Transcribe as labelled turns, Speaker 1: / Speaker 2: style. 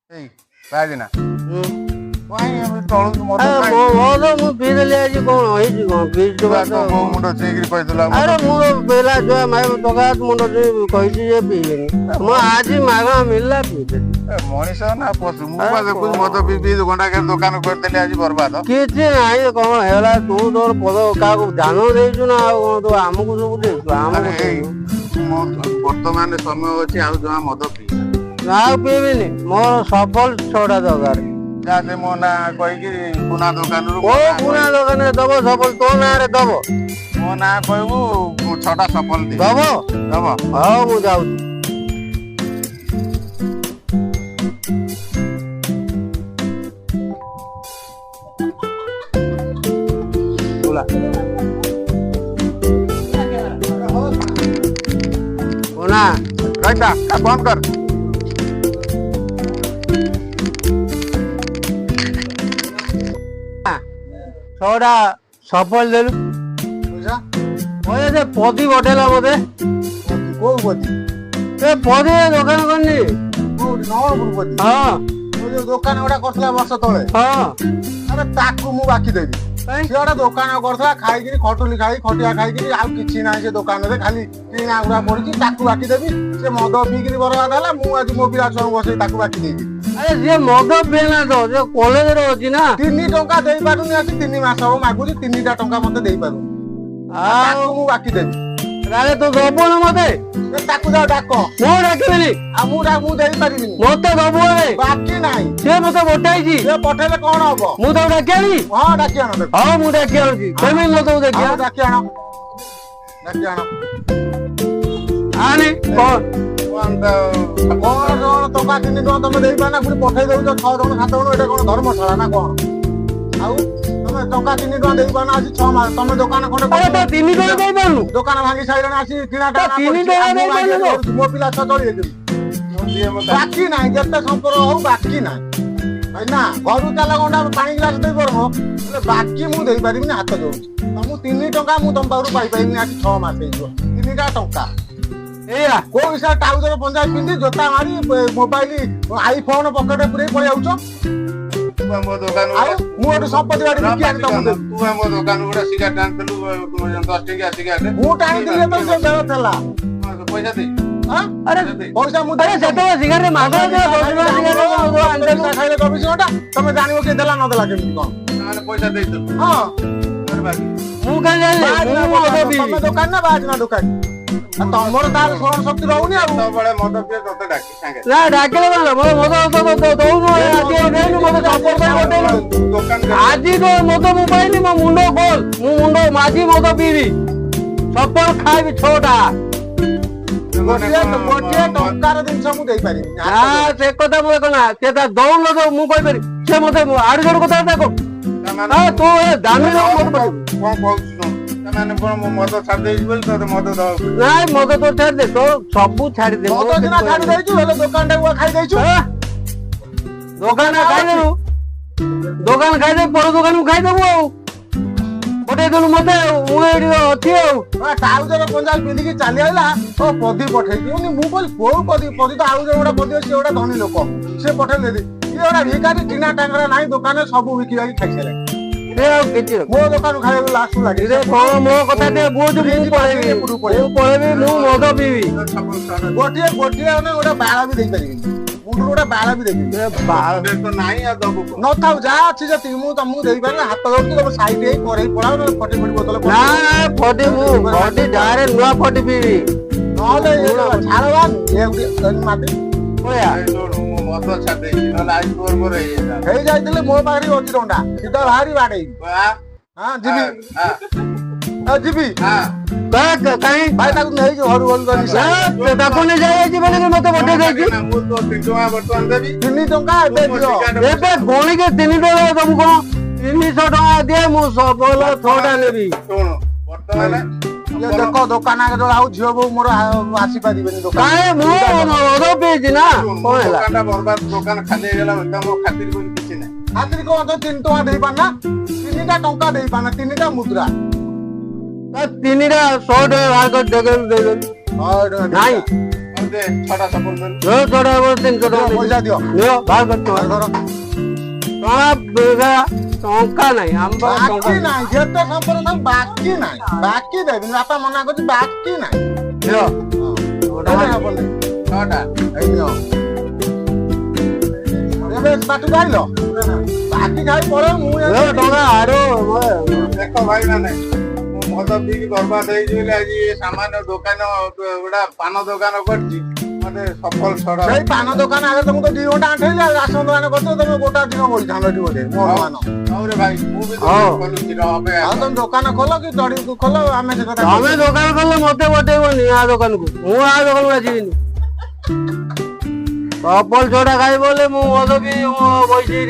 Speaker 1: ଏଇ ବାଜିନା
Speaker 2: ମୁଁ ପିଇଦେଲି ଆଜି କଣ ହେଇଛି କଣ
Speaker 1: ମୁଣ୍ଡ ଚେଇକିରି କହିଥିଲା
Speaker 2: ଆରେ ମୁଁ ପିଲା ଛୁଆ ମୁଣ୍ଡ କହିଛି ଯେ ପିଇବେନି ମୁଁ ଆଜି ମାଗଣା ମିଳିଲା ପିଇଦେଲି।
Speaker 1: ମଣିଷ ନା ପଶୁ ମୁଁ ବା ଦେଖୁଛି ମଦ ପିଇ ଘଣ୍ଟା ଦୋକାନ କରିଦେଲି ଆଜି ବର୍ବାଦ।
Speaker 2: କିଛି ନାହିଁ କଣ ହେଲା ତୁ ତୋର ପଦ କାହାକୁ ଧ୍ୟାନ ଦେଇଛୁ ନା ଆଉ କଣ ତୁ ଆମକୁ ସବୁ ଦେଇଛୁ
Speaker 1: ବର୍ତ୍ତମାନ ସମୟ ଅଛି ଆଉ ଜମା ମଦ ପିଇ
Speaker 2: ଆଉ ପିଇବିନି ମୋର ସଫଳ ଛଅଟା ଦରକାର।
Speaker 1: ଯାହା ମୋ ନାଁ କହିକି ପୁନା ଦୋକାନରୁ
Speaker 2: ପୁନା ଦୋକାନରେ ଦବ ସଫଳ ତୋ ନାଁରେ ଦବ
Speaker 1: ମୋ ନାଁ କହିବୁ 6ଟା ସଫଳ
Speaker 2: ଦବ
Speaker 1: ଦବ।
Speaker 2: ହଉ ମୁଁ ଯାଉଛି। पुना
Speaker 1: ରହିଥା ବନ୍ଦ କର।
Speaker 2: ଛଅଟା ସଫଳ ଦେଲୁ ସେ ପଦି ବଟେଇଲା ମତେ
Speaker 1: କୋଉ ପତି
Speaker 2: ସେ ପଦି ଦୋକାନ କରିନି
Speaker 1: ଯୋଉ ଦୋକାନ ଗୁଡା କରିଥିଲା ବର୍ଷ ତଳେ ଆରେ ତାକୁ ମୁଁ ବାକି ଦେବି। ସେ ଗୋଟେ ଦୋକାନ କରିଥିଲା ଖାଇକିରି ଖଟୁଲି ଖଟିଆ ଖାଇକିରି ଆଉ କିଛି ନାହିଁ ସେ ଦୋକାନରେ ଖାଲି କିଣା ଗୁଡା ପଡିଛି ତାକୁ ବାକି ଦେବି। ସେ ମଦ ପିଇକିରି ବରବାଦ ହେଲା ମୁଁ ଆଜି ମୋ ପିଲା ଛୁଆଙ୍କୁ ବସେଇ ତାକୁ ବାକି ଦେଇଛି।
Speaker 2: ଆରେ ସିଏ ମଦ ପିଏନା ତ ସେ କଲେଜରେ ଅଛି ନା
Speaker 1: 3 ଟଙ୍କା ଦେଇପାରୁନି ଆଜି 3 ମାସ ହବ ମାଗୁଛି 3ଟା ଟଙ୍କା ମତେ ଦେଇପାରୁନି ଆଉ ମୁଁ ବାକି ଦେବି।
Speaker 2: ତାହେଲେ ତୁ ଦବୁନି ମତେ
Speaker 1: ତାକୁ ଯାଉ ଡାକ
Speaker 2: ମୁଁ ଡାକିବିନି
Speaker 1: ଆଉ ମୁଁ ଦେଇପାରିବିନି
Speaker 2: ମତେ ଦବୁ
Speaker 1: ବାକି ନାହିଁ।
Speaker 2: ସେ ମତେ ବଟାଇଛି
Speaker 1: ସେ ପଠେଇଲେ କଣ ହବ
Speaker 2: ମୁଁ ତାକୁ ଡାକି ଆଣି
Speaker 1: ହଁ ଡାକି ଆଣ
Speaker 2: ହଁ ମୁଁ ଡାକି ଆଣୁଛି କେମିତି ନ ତୁ ଦେଖି
Speaker 1: ଡାକି ଆଣ
Speaker 2: ଆଣି
Speaker 1: କଣ ଟଙ୍କା 3 ଟଙ୍କା ତମେ ଦେଇପାର ନା ପୁଣି ପଠେଇ ଦଉଛ 6 ଜଣ 7 ଜଣ ଏଇଟା କଣ ଧର୍ମଶାଳା ନା କଣ? ଆଉ ତମେ ଟଙ୍କା 3 ଟଙ୍କା ଦେଇପାର ନା ଆଜି 6 ମାସ ତମେ ଦୋକାନ ଖଣ୍ଡେ
Speaker 2: 3 ଟଙ୍କା ଦେଇପାରୁନୁ
Speaker 1: ଦୋକାନ ଭାଙ୍ଗି ସାଇଲାଣି ଆସି କିଣା ମୋ ପିଲା ଛଅ ଚଳିଯାଇଛନ୍ତି ବାକି ନାହିଁ ଯେତେ ସମ୍ପର୍କ ହଉ ବାକି ନାହିଁ ଭାଇ ନା ଘରୁ ଚାଲ ଗଣ୍ଡା ପାଣି ଗ୍ଲାସ ଦେଇପାରୁନ ହେଲେ ବାକି ମୁଁ ଦେଇପାରିବିନି ହାତ ଦଉଛି ମୁଁ 3 ଟଙ୍କା ମୁଁ ତମ ପାଖରୁ ପାଇପାରିବିନି ଆଜି 6 ମାସ ହେଇଯିବ 3ଟା ଟଙ୍କା ଏଇଆ କୋଉ ହିସାବରେ ଟାଉଜର ପଞ୍ଜାବୀ ପିନ୍ଧି ଜୋତା ମାରି ମୋବାଇଲ ଆଇଫୋନ ପକେଟରେ ପୁରେଇ ପଳେଇ ଯାଉଛ। ମୁଁ ଏଠୁ ସମ୍ପତ୍ତି ବାଡି ବିକି ଆଣି ତମକୁ ମୋ ଦୋକାନ ଗୁଡା ସିଗାରେଟ ଆଣିଥିଲୁ 10 ଟଙ୍କିଆ ସିଗାରେଟ ମୁଁ ଟାଣିଥିଲି ତ ସେ ବେଳ ଥିଲା ପଇସା ଦେଇ
Speaker 2: ଆରେ
Speaker 1: ପଇସା ମୁଁ
Speaker 2: ସେତେବେଳେ ସିଗାରେଟ ମାଗଣା
Speaker 1: ଖାଇଲେ 24 ଘଣ୍ଟା ତମେ ଜାଣିବ କିଏ ଦେଲା ନ ଦେଲା କେମିତି କଣ ସେମାନେ ପଇସା ଦେଇଥିଲୁ ହଁ
Speaker 2: ମୁଁ କାହିଁ ଜାଣିଲି
Speaker 1: ତମ ଦୋକାନ ନା ବାଜନା ଦୋକାନ ତମର ତାର ସ୍ମରଣ ଶକ୍ତି ରହୁନି ଆଉ ସବୁବେଳେ ମଦ ପିଏ ତତେ ଡାକି ସାଙ୍ଗେ
Speaker 2: ନା ଡାକିଲେ ଭଲ ମଦ ଦଉନୁ ଆଜି ତ ମଦ ମୁଁ ପାଇନି ମୋ ମୁଣ୍ଡ ଗୋଲ ମୁଁ ମୁଣ୍ଡ ମାଝି ମଦ ପିଇବି ସଫଳ ଖାଇବି 6ଟା
Speaker 1: ଗୋଟିଏ ଟଙ୍କାର ଜିନିଷ ମୁଁ ଦେଇପାରିବି
Speaker 2: ସେ କଥା ମୁଁ ନା ସେ ତା ଦଉନ ମୁଁ କହିପାରିବି ସେ ମତେ ଆଡୁ ଜଣ କଥା ଦେଖ ତୁ ଦାମୀ
Speaker 1: କଣ କହୁଛୁ ସେମାନେ କଣ ମଦ ଛାଡି ଦେଇଛି ବୋଲି ତୋତେ ମଦ
Speaker 2: ନାଇଁ ମଦ ତ ଛାଡିଦେ ତୋ ସବୁ ଛାଡିଦେ
Speaker 1: ମଦ ସିନା ଛାଡି ଦେଇଛୁ ହେଲେ ଦୋକାନଟାକୁ ଖାଇ ଦେଇଛୁ
Speaker 2: ଦୋକାନ ଖାଇଦେବୁ ଦୋକାନ ଖାଇଦେ ପର ଦୋକାନକୁ ଖାଇଦେବୁ ଆଉ ପଠେଇଦେଲୁ ମତେ ମୁଁ ଏଇଠି ଅଛି ଆଉ
Speaker 1: ଟାଉଜର ପଞ୍ଜାବୀ ପିନ୍ଧିକି ଚାଲି ଆଇଲା ଓ ପଦି ପଠେଇଛି ମୁଁ କହିଲି କୋଉ ପଦି ତ ଆଉ ଗୋଟେ ପଦି ଅଛି ଗୋଟେ ଧନୀ ଲୋକ ସେ ପଠେଇଦେଲି ଇଏ ଗୋଟେ ଭିକାରୀ ଟିନା ଟାଙ୍ଗରା ନାହିଁ ଦୋକାନରେ ସବୁ ବିକି ବାକି ଖାଇସାରିଲାଣି ମୋ ଦୋକାନ ଖାଇବାକୁ ଲାଷ୍ଟ ଲାଗେ
Speaker 2: କଣ ମୋ କଥା ଟିକେ ବୁଝ ମୁଁ ପଳେଇବି ମୁଁ ମଦ ପିଇବି
Speaker 1: ଗୋଟିଏ ଗୋଟେ ବାଳ ବି ଦେଇପାରିବିନି ମୁଣ୍ଡରୁ ଗୋଟେ ବାଳ ବି ଦେବିନି ନଥାଉ ଯାହା ଅଛି ଯେତିକି ମୁଁ ତମକୁ ଦେଇପାରିବି ହାତ ଧରୁଛି ତମ ସାଇଡ୍ ହେଇ କରେଇ ପଳାଉ ନହେଲେ ଫଟି ବୋତଲ
Speaker 2: ଫଟି ଯାରେ ନୂଆ ଫଟି ପିଇବି
Speaker 1: ନହେଲେ ଝାଳ ମାଟି ହେଇଯାଇଥିଲେ ମୋ ପାଖରେ ଅଛି ଟଙ୍କା ସିଧା ବାହାରି ବାଡେଇ ଯିବି ଭାଇ ତାକୁ ନେଇକି ଘରୁ
Speaker 2: ତାକୁ ନେଇ ଯାଇଛି ବୋଲି ମତେ ପଠେଇ ଦେଇଛି
Speaker 1: 3 ଟଙ୍କା ଏବେ
Speaker 2: ଏବେ ଗଣିକେ 3 ଟଙ୍କା ଦବୁ କଣ 300 ଟଙ୍କା ଦିଏ ମୁଁ ସବଲ 6ଟା ନେବି
Speaker 1: ଦେଖ ଦୋକାନ ଆଗରେ ଆଉ ଝିଅ ବୋଉ ମୋର ଆସିପାରିବେନି ଦୋକାନ
Speaker 2: ପିଇଛି ନା କଣ ହେଲା
Speaker 1: ଦୋକାନ ଖାଲି ହେଇଗଲା ମୋ ଖାତିର କିଛି ନାହିଁ ଖାତିର କଣ 3 ଟଙ୍କା ଦେଇପାରୁନା 3ଟା ଟଙ୍କା ଦେଇପାରୁନା 3ଟା ମୁଦ୍ରା
Speaker 2: 3ଟା 100 ଟଙ୍କା ବାହାର କରି ଦେଇଦେଲୁ ନାଇଁ
Speaker 3: दे 6ଟା ଚପଲ ଦେ।
Speaker 2: ଯୋ ଛୋଟା ହବ 300 ଟଙ୍କା
Speaker 1: ପଇସା ଦିଅ
Speaker 2: ନିଅ ବାହାର କରିଛ
Speaker 1: ଧର
Speaker 2: ଟଙ୍କା ନାହିଁ ଆମ ପାଖରେ ଟଙ୍କା
Speaker 1: ବାକି ନାହିଁ ଯେତେ ସମ୍ପର୍କ ସବୁ ବାକି ନାହିଁ ବାକି ଦେବି ବାପା ମନା କରୁଛି ବାକି ନାହିଁ
Speaker 2: ନିଅ
Speaker 1: ହବନି
Speaker 3: 6ଟା
Speaker 1: ଏଇ ନିଅ ଏବେ ବାଟକୁ ଆଇଲ ବାକି ଖାଇ ପଳେଇ ମୁଁ
Speaker 2: ଟଙ୍କା ଆଡୁ
Speaker 3: ଦେଖ ଭାଇ ମାନେ ମୁଁ ମଦ ପିଇକି ବର୍ବାଦ ହେଇଛି ବୋଲି ଆଜି ଏ ସାମାନ୍ୟ ଦୋକାନ ଗୁଡା ପାନ ଦୋକାନ କରିଛି ମତେ ସଫଳ ଛଡା
Speaker 1: ସେଇ ପାନ ଦୋକାନ ଆଗରେ ତମକୁ ତ 2 ଘଣ୍ଟା ଆଣ୍ଠେଇଲି ଆଉ ରାସନ ଦୋକାନ କରୁଛ ତମେ ଗୋଟା ଦିନ ବସିଥାନ୍ତ ଏଠି ବୋଧେ ମୋ ମାନ
Speaker 3: ହଉରେ ଭାଇ ମୁଁ ବି
Speaker 2: ହଉ।
Speaker 3: ଖୋଲୁଛି ର ଅପେକ୍ଷା
Speaker 1: ଆଉ ତମେ ଦୋକାନ ଖୋଲ କି ଜଡ଼ିକୁ ଖୋଲ ଆମେ ସେ କଥା
Speaker 2: ତମେ ଦୋକାନ କଲେ ମତେ ବଟେଇବନି ଆ ଦୋକାନକୁ ମୁଁ ଆ ଦୋକାନକୁ ଆସିବିନି କପଲ ଛୋଟା ଖାଇବ ବୋଲେ ମୁଁ ମଦ ବି ବଇଛି